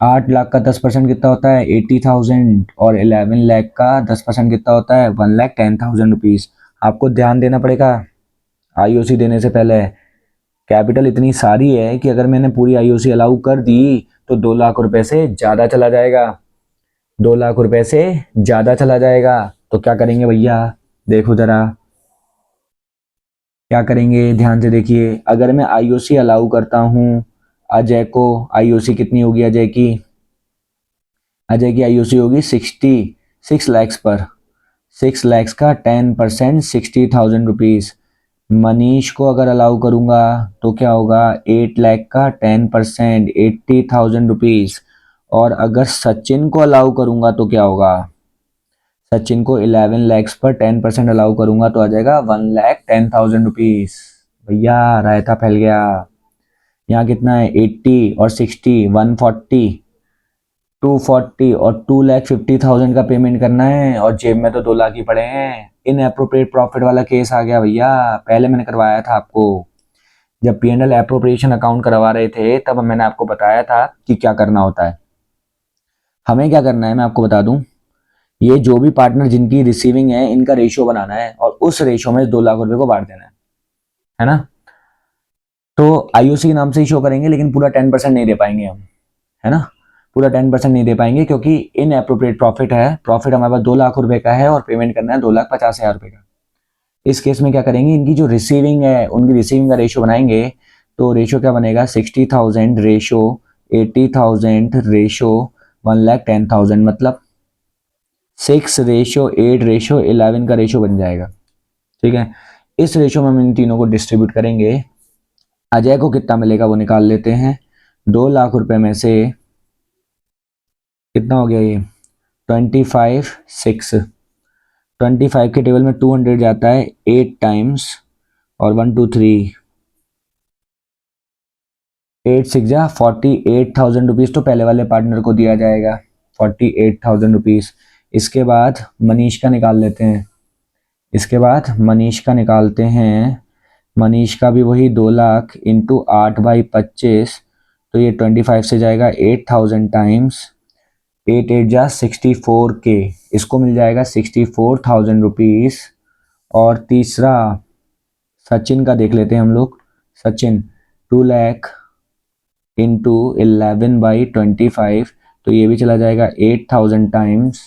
Speaker 1: 8 लाख का 10% कितना होता है? 80,000। और 11 लाख का 10% कितना होता है? 1,10,000 रुपीज़। आपको ध्यान देना पड़ेगा IOC देने से पहले। कैपिटल इतनी सारी है कि अगर मैंने पूरी IOC अलाउ कर दी तो 2 लाख रुपए से ज़्यादा चला जाएगा, 2 लाख रुपए से ज़्यादा चला जाएगा। तो क्या करेंगे भैया, देखो ज़रा क्या करेंगे, ध्यान से देखिए। अगर मैं IOC अलाउ करता हूँ अजय को, IOC कितनी होगी अजय की? अजय की IOC होगी 6 लाख पर। 6 लाख का 10% 60,000 रुपीज़। मनीष को अगर अलाउ करूँगा तो क्या होगा? 8 लाख का 10% 80,000 रुपीज़। और अगर सचिन को अलाउ करूँगा तो क्या होगा? सचिन को 11 लाख पर 10% अलाउ करूँगा तो आ जाएगा 1,10,000 रुपीज़। भैया रायता फैल गया। यहाँ कितना है 80 और 60, 140, 240 और 2,50,000 का पेमेंट करना है और जेब में तो 2 लाख ही पड़े हैं। इन एप्रोप्रिएट प्रॉफिट वाला केस आ गया भैया। पहले मैंने करवाया था आपको, जब P&L एप्रोप्रिएशन अकाउंट करवा रहे थे तब मैंने आपको बताया था कि क्या करना होता है। हमें क्या करना है मैं आपको बता दूं, ये जो भी पार्टनर जिनकी रिसीविंग है इनका रेशियो बनाना है और उस रेशियो में 2 लाख रुपए को बांट देना है ना। तो IOC के नाम से ही शो करेंगे लेकिन पूरा 10% नहीं दे पाएंगे हम, है ना। पूरा 10% नहीं दे पाएंगे क्योंकि इन एप्रोप्रिएट प्रॉफिट है। प्रॉफिट हमारे पास 2 लाख रुपए का है और पेमेंट करना है 2,50,000 रुपए का। इस केस में क्या करेंगे, इनकी जो रिसीविंग है उनकी रिसीविंग का रेशियो बनाएंगे। तो रेशियो क्या बनेगा, 60,000 रेशियो 80,000 रेशियो 1,10,000, मतलब 6:8:11 का रेशियो बन जाएगा। ठीक है, इस रेशियो में हम इन तीनों को डिस्ट्रीब्यूट करेंगे। अजय को कितना मिलेगा वो निकाल लेते हैं। 2 लाख रुपए में से कितना हो गया, ये 25, 6, 25 के टेबल में 200 जाता है 8 टाइम्स और 1 2 3 8 6 जा 48,000 रुपीज़ तो पहले वाले पार्टनर को दिया जाएगा, 48,000 रुपीज़। इसके बाद मनीष का निकाल लेते हैं। इसके बाद मनीष का निकालते हैं। मनीष का भी वही 2 लाख इंटू 8/25, तो ये 25 से जाएगा 8,000 टाइम्स 8 8 जा 64K, इसको मिल जाएगा 64,000 रुपीज़। और तीसरा सचिन का देख लेते हैं हम लोग। सचिन 2 लाख इंटू 11/25, तो ये भी चला जाएगा 8,000 टाइम्स,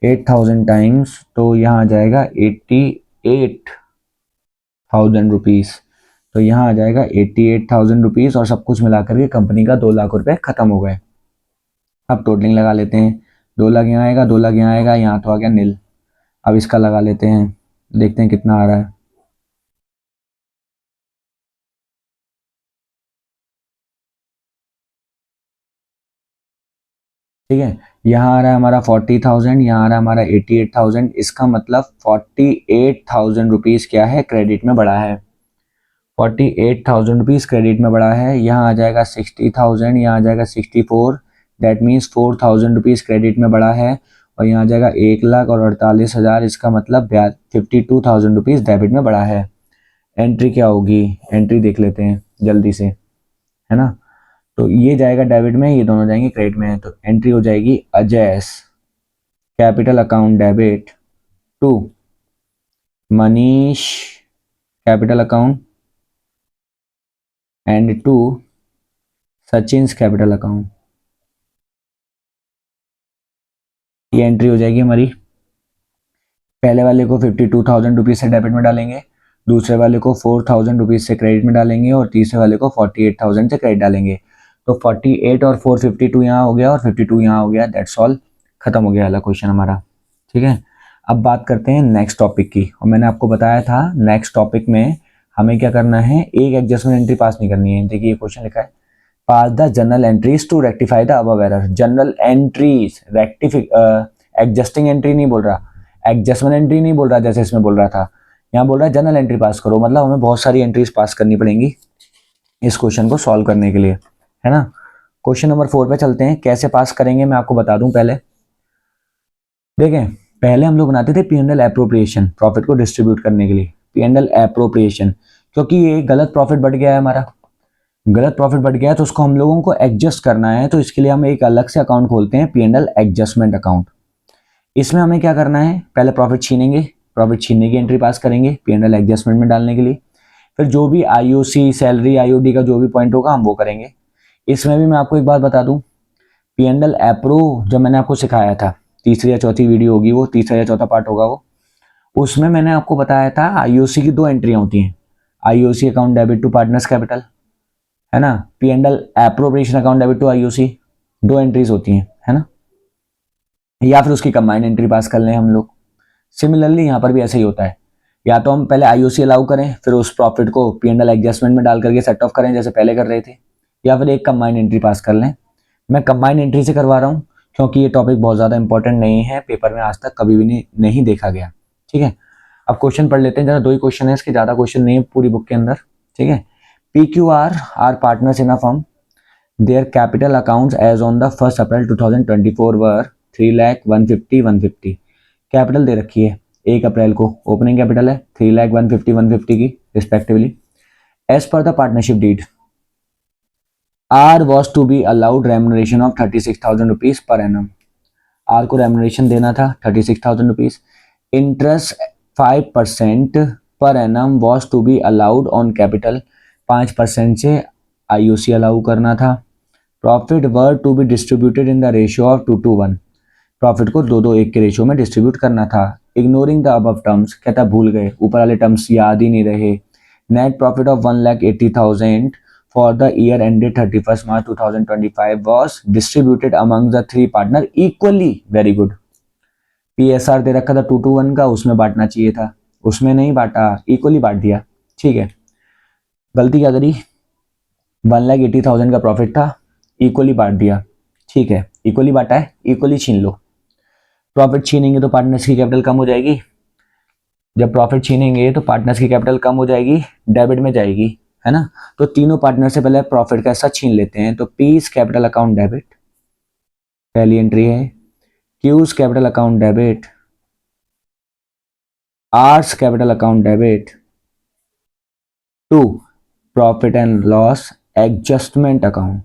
Speaker 1: 8,000 टाइम्स, तो यहाँ आ जाएगा 88,000 रुपीज़। तो यहाँ आ जाएगा 88,000 रुपीज़ और सब कुछ मिलाकर के कंपनी का 2 लाख रुपए खत्म हो गए। अब टोटलिंग लगा लेते हैं। 2 लाख यहाँ आएगा, 2 लाख यहाँ आएगा, यहाँ तो आ गया नील। अब इसका लगा लेते हैं, देखते हैं कितना आ रहा है। ठीक है, यहाँ आ रहा है हमारा 40,000, यहाँ आ रहा है हमारा 88,000। इसका मतलब 48,000 रुपीज़ क्या है, क्रेडिट में बढ़ा है। 48,000 रुपीज़ क्रेडिट में बढ़ा है। यहाँ आ जाएगा 60,000, यहाँ आ जाएगा 64, दैट मीन्स 4,000 रुपीज़ क्रेडिट में बढ़ा है। और यहाँ आ जाएगा 1,48,000, इसका मतलब 52,000 रुपीज़ डेबिट में बढ़ा है। एंट्री क्या होगी, एंट्री देख लेते हैं जल्दी से, है ना। तो ये जाएगा डेबिट में, ये दोनों जाएंगे क्रेडिट में। तो एंट्री हो जाएगी Ajay's capital account debit to Manish capital account and to Sachin's capital account. ये एंट्री हो जाएगी हमारी। पहले वाले को 52,000 रुपीज़ से डेबिट में डालेंगे, दूसरे वाले को 4,000 रुपीज़ से क्रेडिट में डालेंगे और तीसरे वाले को 48,000 से क्रेडिट डालेंगे। तो 48 और 452 यहाँ हो गया और 52 यहाँ हो गया, दैट्स ऑल, खत्म हो गया वाला क्वेश्चन हमारा। ठीक है, अब बात करते हैं नेक्स्ट टॉपिक की। और मैंने आपको बताया था नेक्स्ट टॉपिक में हमें क्या करना है, एक एडजस्टमेंट एंट्री पास नहीं करनी है। देखिए ये क्वेश्चन लिखा है, pass the journal entries to rectify the above error. Journal entries adjusting entry नहीं बोल रहा, एडजस्टमेंट एंट्री नहीं बोल रहा जैसे इसमें बोल रहा था। यहाँ बोल रहा है जनरल एंट्री पास करो, मतलब हमें बहुत सारी एंट्रीज पास करनी पड़ेंगी इस क्वेश्चन को सॉल्व करने के लिए, है ना। क्वेश्चन नंबर 4 पे चलते हैं। कैसे पास करेंगे मैं आपको बता दूं। पहले देखें, पहले हम लोग बनाते थे P&L एप्रोप्रिएशन, प्रॉफिट को डिस्ट्रीब्यूट करने के लिए P&L एप्रोप्रिएशन, क्योंकि ये गलत प्रॉफिट बढ़ गया है हमारा, गलत प्रॉफिट बढ़ गया है तो उसको हम लोगों को एडजस्ट करना है। तो इसके लिए हम एक अलग से अकाउंट खोलते हैं, P&L एडजस्टमेंट अकाउंट। इसमें हमें क्या करना है, पहले प्रॉफिट छीनेंगे, प्रॉफिट छीनने की एंट्री पास करेंगे P&L एडजस्टमेंट में डालने के लिए। फिर जो भी IOC, सैलरी, IOD का जो भी पॉइंट होगा हम वो करेंगे। इसमें भी मैं आपको एक बात बता दूं, P&L एप्रो जब मैंने आपको सिखाया था, तीसरी या चौथी वीडियो होगी वो, तीसरा या चौथा पार्ट होगा वो, उसमें मैंने आपको बताया था IOC की 2 एंट्रियां होती हैं। IOC account debit to partners capital, है ना। P&L appropriation account debit to IOC, 2 entries होती हैं, है ना। या फिर उसकी कंबाइंड एंट्री पास कर लें हम लोग। सिमिलरली यहाँ पर भी ऐसा ही होता है, या तो हम पहले IOC अलाउ करें फिर उस प्रॉफिट को P&L एडजस्टमेंट में डाल करके सेट ऑफ करें जैसे पहले कर रहे थे, या फिर एक कंबाइंड एंट्री पास कर लें। मैं कंबाइंड एंट्री से करवा रहा हूँ क्योंकि ये टॉपिक बहुत ज़्यादा इंपॉर्टेंट नहीं है, पेपर में आज तक कभी भी नहीं देखा गया। ठीक है, अब क्वेश्चन पढ़ लेते हैं जरा। 2 ही क्वेश्चन है इसके, ज़्यादा क्वेश्चन नहीं है पूरी बुक के अंदर। ठीक है, PQR are partners in a firm. Their capital accounts as on the 1st April 2024 were 3,150,150. Capital दे रखी है 1 अप्रैल को, ओपनिंग कैपिटल है 3,150,150 की respectively. As per the partnership deed, R was to be allowed remuneration of 36,000 rupees per annum. R को remuneration देना था 36,000 rupees. Interest 5% per annum was to be allowed on capital, 5% से IOC allow करना था. Profit were to be distributed in the ratio of 2:1. Profit को 2:1 के ratio में distribute करना था. इग्नोरिंग द अबव टर्म्स, कहता भूल गए, ऊपर वाले टर्म्स याद ही नहीं रहे. Net profit of 1,80,000 for the year ended 31st March 2025 was distributed among the 3 partner equally. Very good. PSR दे रखा था 2:1 का, उसमें बांटना चाहिए था, उसमें नहीं बांटा, इक्वली बांट दिया. ठीक है, गलती क्या करी, 1,80,000 का प्रॉफिट था, इक्वली बांट दिया. ठीक है, इक्वली बांटा है, इक्वली छीन लो. प्रॉफिट छीनेंगे तो पार्टनर्स की कैपिटल कम हो जाएगी. जब प्रॉफिट छीनेंगे तो पार्टनर्स की कैपिटल कम हो जाएगी, डेबिट में जाएगी, है ना. तो तीनों पार्टनर से पहले प्रॉफिट का हिस्सा छीन लेते हैं. तो पीस कैपिटल अकाउंट डेबिट पहली एंट्री है. Q's capital account debit, R's capital account debit. 2 profit and loss adjustment account.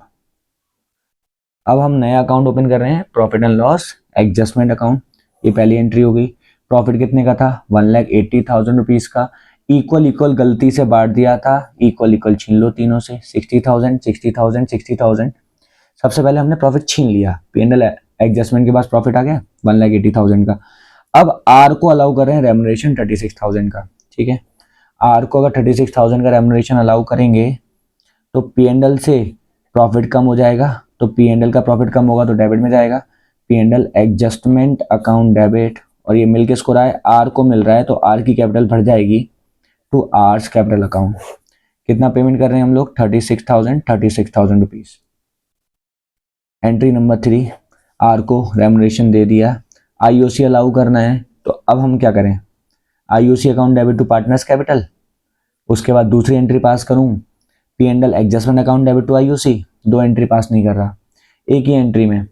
Speaker 1: अब हम नया अकाउंट ओपन कर रहे हैं, profit and loss adjustment account. ये पहली एंट्री हो गई. प्रॉफिट कितने का था, 1,80,000 रुपीज का. इक्वल गलती से बांट दिया था, इक्वल छीन लो तीनों से, 60,000 60,000 60,000. सबसे पहले हमने प्रॉफिट छीन लिया, P&L एडजस्टमेंट के बाद प्रॉफिट आ गया 1,80,000 का. अब आर को अलाउ कर रहे हैं रेमुनरेशन 36,000 का. ठीक है, आर को अगर 36,000 का रेमुनरेशन अलाउ करेंगे तो P&L से प्रॉफिट कम हो जाएगा. तो P&L का प्रॉफिट कम होगा तो डेबिट में जाएगा. P&L एडजस्टमेंट अकाउंट डेबिट, और ये मिल किसको रहा है, आर को मिल रहा है, तो आर की कैपिटल बढ़ जाएगी टू आर्स कैपिटल अकाउंट. कितना पेमेंट कर रहे हैं हम लोग, 36,000 रुपीज. एंट्री नंबर 3, आर को रेमुनरेशन दे दिया, IOC अलाउ करना है. तो अब हम क्या करें, IOC account debit to partners capital. उसके बाद दूसरी एंट्री पास करूं, P&L adjustment account debit to IOC. 2 entry pass नहीं कर रहा, एक ही एंट्री में.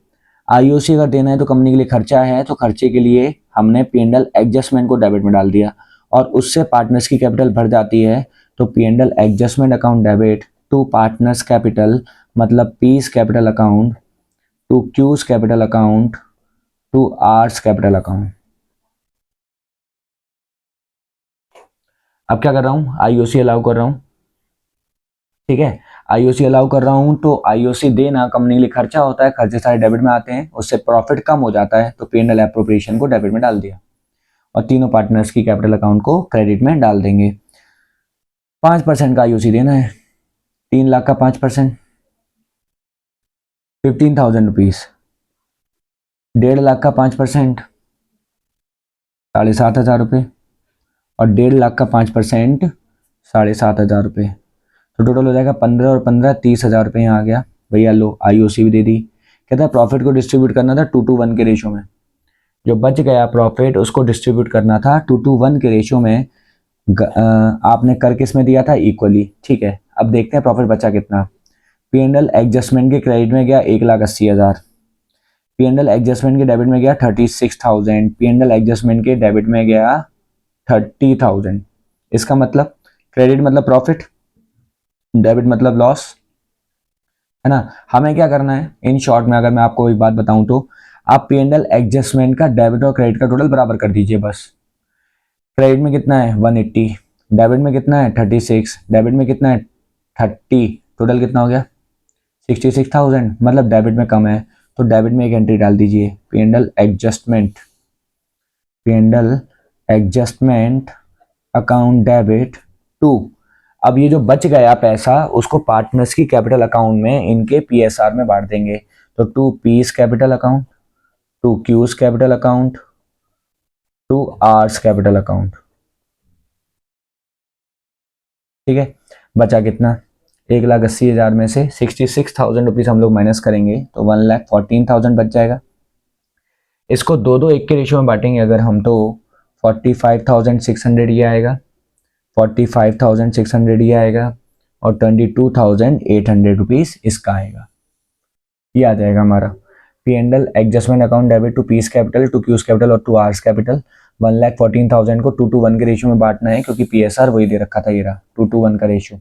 Speaker 1: IOC अगर देना है तो कंपनी के लिए खर्चा है, तो खर्चे के लिए हमने P&L एडजस्टमेंट को डेबिट में डाल दिया, और उससे पार्टनर्स की कैपिटल बढ़ जाती है. तो P&L adjustment account debit to partners capital, मतलब P's capital account to Q's capital account to R's capital account. अब क्या कर रहा हूं, IOC अलाउ कर रहा हूं. ठीक है, IOC अलाउ कर रहा हूं, तो IOC देना कंपनी के लिए खर्चा होता है, खर्चे सारे डेबिट में आते हैं, उससे प्रॉफिट कम हो जाता है, तो P&L एप्रोप्रिएशन को डेबिट में डाल दिया, और तीनों पार्टनर्स की कैपिटल अकाउंट को क्रेडिट में डाल देंगे. 5% का IOC देना है, 3 लाख का 5%, 15,000 रुपीज. 1.5 लाख का 5%, 7,500 रुपये, और 1.5 लाख का 5%, 7,500 रुपये. तो टोटल हो जाएगा 15 और 15 30,000 रुपये. यहाँ आ गया भैया, लो IOC भी दे दी. कहता है प्रॉफिट को डिस्ट्रीब्यूट करना था 2:1 के रेशियो में. जो बच गया प्रॉफिट उसको डिस्ट्रीब्यूट करना था 2:1 के रेशियो में. आपने कर किस में दिया था, इक्वली. ठीक है, अब देखते हैं प्रॉफिट बचा कितना. P&L एडजस्टमेंट के क्रेडिट में गया 1,80,000. P&L एडजस्टमेंट के डेबिट में गया 36,000. P&L एडजस्टमेंट के डेबिट में गया 30,000. इसका मतलब क्रेडिट मतलब प्रॉफिट, डेबिट मतलब लॉस, है ना. हमें क्या करना है, इन शॉर्ट में अगर मैं आपको एक बात बताऊं तो आप P&L एडजस्टमेंट का डेबिट और क्रेडिट का टोटल बराबर कर दीजिए बस. क्रेडिट में कितना है 180, डेबिट में कितना है 36, डेबिट में कितना है 30, टोटल कितना हो गया 66,000. मतलब डेबिट में कम है, तो डेबिट में एक एंट्री डाल दीजिए, P&L adjustment account debit to. अब ये जो बच गया पैसा उसको पार्टनर्स की कैपिटल अकाउंट में इनके PSR में बांट देंगे. तो to P's capital account, to Q's capital account, to R's capital account. ठीक है, बचा कितना, 1,80,000 में से 66,000 रुपीज हम लोग माइनस करेंगे तो 1,14,000 बच जाएगा. इसको 2:1 के रेशियो में बांटेंगे अगर हम, तो 45,600 ये आएगा, 45,600 ये आएगा, और 22,800 रुपीज़ इसका आएगा। ये आ जाएगा हमारा P&L adjustment account debit to P's capital, to Q's capital और टू आर्स कैपिटल। 1,14,000 को 2:1 के रेशियो में बांटना है, क्योंकि PSR वही दे रखा था, ये रहा 2:1 का रेशियो।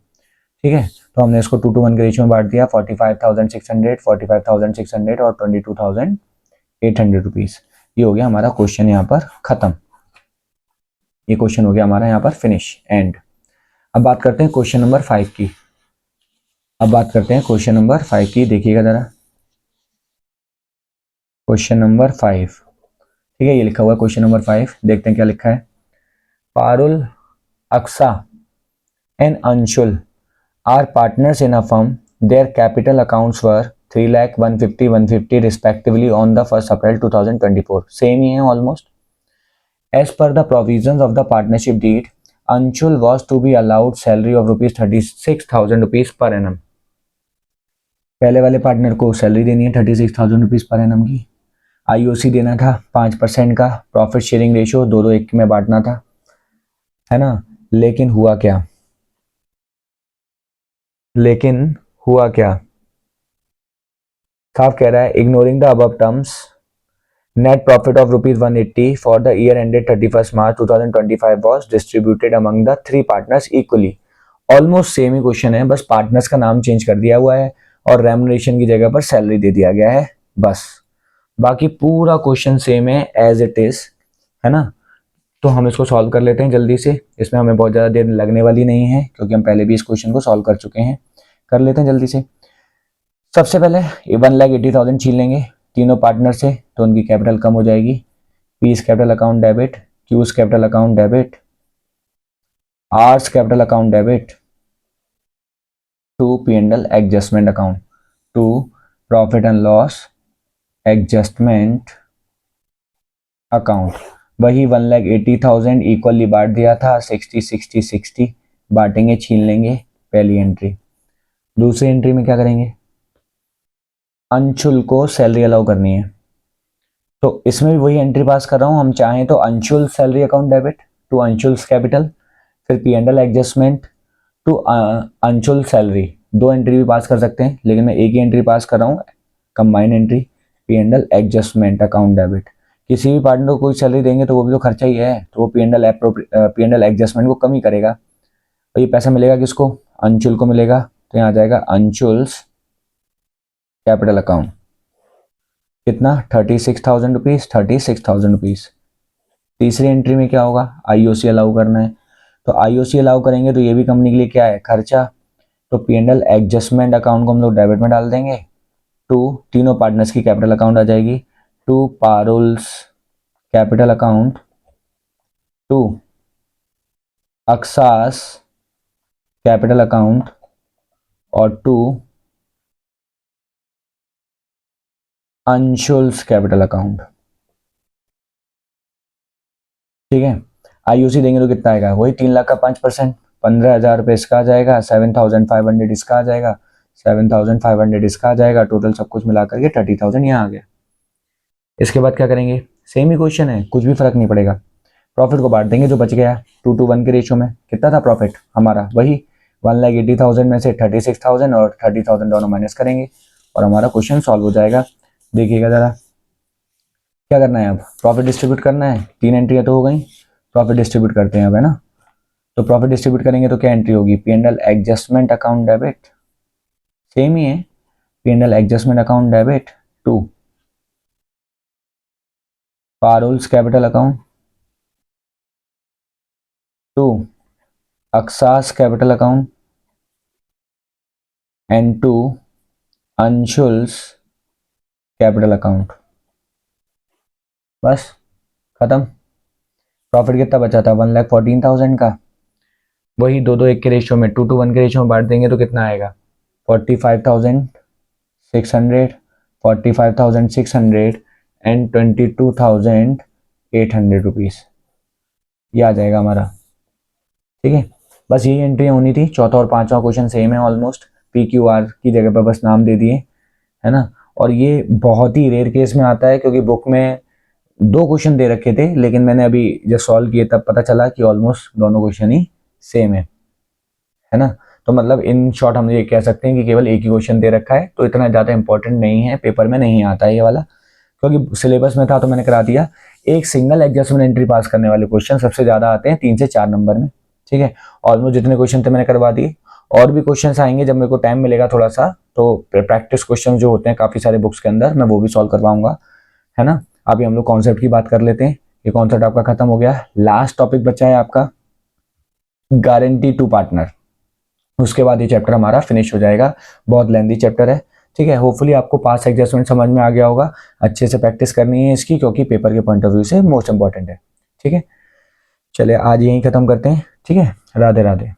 Speaker 1: ठीक है, तो हमने इसको 2:1 के रेशियो में बांट दिया। 45,600, 45,600 और 22,800 रुपीज़। ये हो गया हमारा क्वेश्चन यहाँ पर खत्म। ये क्वेश्चन हो गया हमारा यहाँ पर फिनिश, एंड। अब बात करते हैं क्वेश्चन नंबर 5 की। देखिएगा जरा, क्वेश्चन नंबर 5। ठीक है, ये लिखा हुआ है क्वेश्चन नंबर 5। देखते हैं क्या लिखा है। Parul, Aksa and Anshul are partners in a firm. Their capital accounts were 3 lakh 150 150 respectively on the 1 April 2024। Same ही है almost. As per the provisions of the partnership deed, Anshul was to be allowed salary of ₹36,000 per annum. पहले वाले partner को salary देनी है 36,000 rupees per annum की। IOC देना था 5% का। प्रॉफिट शेयरिंग रेशियो 2:1 में बांटना था, है ना। लेकिन हुआ क्या? साफ कह रहा है, ignoring the above terms, net profit of ₹180 for the year ended 31 March 2025 was distributed among the 3 partners equally. Almost same he question है, बस पार्टनर्स का नाम चेंज कर दिया हुआ है और रेम्युनरेशन की जगह पर सैलरी दे दिया गया है, बस। बाकी पूरा क्वेश्चन सेम है एज इट इज, है ना। तो हम इसको सॉल्व कर लेते हैं जल्दी से। इसमें हमें बहुत ज़्यादा देर लगने वाली नहीं है, क्योंकि हम पहले भी इस क्वेश्चन को सॉल्व कर चुके हैं। कर लेते हैं जल्दी से। सबसे पहले 1,80,000 छीन लेंगे तीनों पार्टनर से, तो उनकी कैपिटल कम हो जाएगी। P's capital account debit, Q's capital account debit, R's capital account debit to P&L adjustment account, to profit and loss adjustment account. वही 1,80,000 इक्वली बांट दिया था, 60-60-60 बांटेंगे, छीन लेंगे पहली एंट्री। दूसरी एंट्री में क्या करेंगे? अंशुल को सैलरी अलाउ करनी है, तो इसमें भी वही एंट्री पास कर रहा हूँ। हम चाहें तो Anshul salary account debit to Anshul's capital, फिर P&L adjustment to Anshul salary. 2 entry भी पास कर सकते हैं, लेकिन मैं एक ही एंट्री पास कर रहा हूँ, combined entry, P&L adjustment account debit. किसी भी पार्टनर को कोई सैलरी देंगे तो वो भी तो खर्चा ही है, तो वो P&L एडजस्टमेंट को कम ही करेगा। और ये पैसा मिलेगा किसको? अंशुल को मिलेगा। तो यहाँ आ जाएगा अंशुल्स कैपिटल अकाउंट। कितना? 36,000 रुपीज़, 36,000 रुपीज़। तीसरी एंट्री में क्या होगा? IOC अलाउ करना है, तो IOC अलाउ करेंगे तो ये भी कंपनी के लिए क्या है? खर्चा। तो P&L एडजस्टमेंट अकाउंट को हम लोग डेबिट में डाल देंगे, टू तीनों पार्टनर्स की कैपिटल अकाउंट आ जाएगी, to Parul's capital account, to Aksa's capital account और टू अंशुल्स कैपिटल अकाउंट। ठीक है, IOC देंगे तो कितना आएगा? वही 3 लाख का 5%, 15,000 रुपये इसका आ जाएगा, 7,500 इसका आ जाएगा, 7,500 इसका आ जाएगा। टोटल सब कुछ मिला करके 30,000 यहाँ आ गया। इसके बाद क्या करेंगे? सेम ही क्वेश्चन है, कुछ भी फर्क नहीं पड़ेगा। प्रॉफिट को बांट देंगे जो बच गया 2:1 के रेशियो में। कितना था प्रॉफिट हमारा? वही 1,80,000 में से 36,000 और 30,000 दोनों माइनस करेंगे और हमारा क्वेश्चन सॉल्व हो जाएगा। देखिएगा जरा, क्या करना है अब? प्रॉफिट डिस्ट्रीब्यूट करना है। 3 एंट्रियाँ तो हो गई, प्रॉफिट डिस्ट्रीब्यूट करते हैं अब, है ना। तो प्रॉफिट डिस्ट्रीब्यूट करेंगे तो क्या एंट्री होगी? P&L adjustment account debit, same ही है, P&L adjustment account debit to Parul's capital account, to Aksa's capital account and to Anshul's capital account. बस खत्म। प्रॉफिट कितना बचा था? 1,14,000 का। वही 2:1 के रेशियो में, 2:1 के रेशियो में बांट देंगे तो कितना आएगा? 45,600, 45,600 एंड 22,800 रुपीज़। ये आ जाएगा हमारा। ठीक है, बस यही एंट्री होनी थी। चौथा और पांचवा क्वेश्चन सेम है ऑलमोस्ट, PQR की जगह पर बस नाम दे दिए, है ना। और ये बहुत ही रेयर केस में आता है, क्योंकि बुक में 2 क्वेश्चन दे रखे थे, लेकिन मैंने अभी जब सॉल्व किए तब पता चला कि ऑलमोस्ट दोनों क्वेश्चन ही सेम है ना। तो मतलब इन शॉर्ट हम ये कह सकते हैं कि केवल एक ही क्वेश्चन दे रखा है, तो इतना ज़्यादा इंपॉर्टेंट नहीं है, पेपर में नहीं आता है ये वाला, क्योंकि सिलेबस में था तो मैंने करा दिया। एक सिंगल एडजस्टमेंट एंट्री पास करने वाले क्वेश्चन सबसे ज़्यादा आते हैं 3 से 4 नंबर में, ठीक है। ऑलमोस्ट जितने क्वेश्चन थे मैंने करवा दिए, और भी क्वेश्चन आएंगे जब मेरे को टाइम मिलेगा थोड़ा सा, तो प्रैक्टिस क्वेश्चन जो होते हैं काफ़ी सारे बुक्स के अंदर, मैं वो भी सॉल्व करवाऊंगा, है ना। अभी हम लोग कॉन्सेप्ट की बात कर लेते हैं। ये कॉन्सेप्ट आपका खत्म हो गया। लास्ट टॉपिक बचा है आपका गारंटी टू पार्टनर, उसके बाद ये चैप्टर हमारा फिनिश हो जाएगा। बहुत लेंथी चैप्टर है, ठीक है। होपफुली आपको पास एडजस्टमेंट समझ में आ गया होगा। अच्छे से प्रैक्टिस करनी है इसकी, क्योंकि पेपर के पॉइंट ऑफ व्यू से मोस्ट इंपॉर्टेंट है, ठीक है। चलिए आज यहीं खत्म करते हैं, ठीक है। राधे राधे।